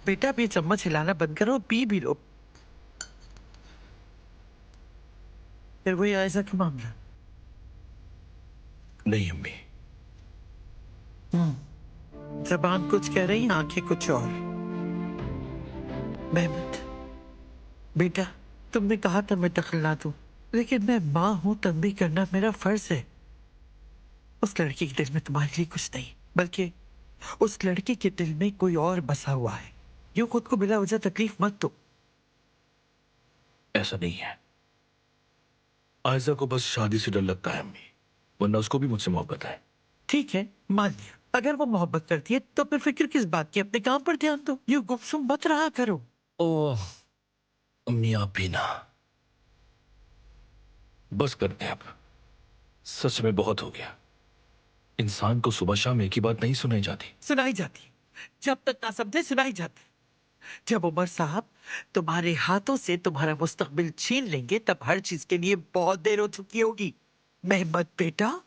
बेटा अब ये चम्मच हिलाना बंद करो, पी भी लो। फिर वही आयशा का मामला। नहीं अम्मी। जबान कुछ कह रही, आंखें कुछ और। मेहमत, बेटा तुमने कहा था मैं दखल ना दूं, लेकिन मैं माँ हूं तब भी करना मेरा फर्ज है। उस लड़की के दिल में तुम्हारे लिए कुछ नहीं, बल्कि उस लड़की के दिल में कोई और बसा हुआ है। यूं खुद को बिला वजह तकलीफ मत दो। ऐसा नहीं है। आयजा को बस शादी से डर लगता है अम्मी, वरना उसको भी मुझसे मोहब्बत है। ठीक है, मान लिया। अगर वो मोहब्बत करती है तो फिर फिक्र किस बात की, अपने काम पर ध्यान दो। यूं गुमसुम मत रहा करो। ओह अम्मी आप भी ना। बस करते हैं अब। सच में बहुत हो गया। इंसान को सुबह शाम एक ही बात नहीं सुनाई जाती। सुनाई जाती, जब तक ना समझे सुनाई जाती। जब उमर साहब तुम्हारे हाथों से तुम्हारा मुस्तकबिल छीन लेंगे तब हर चीज के लिए बहुत देर हो चुकी होगी। मेहमत बेटा,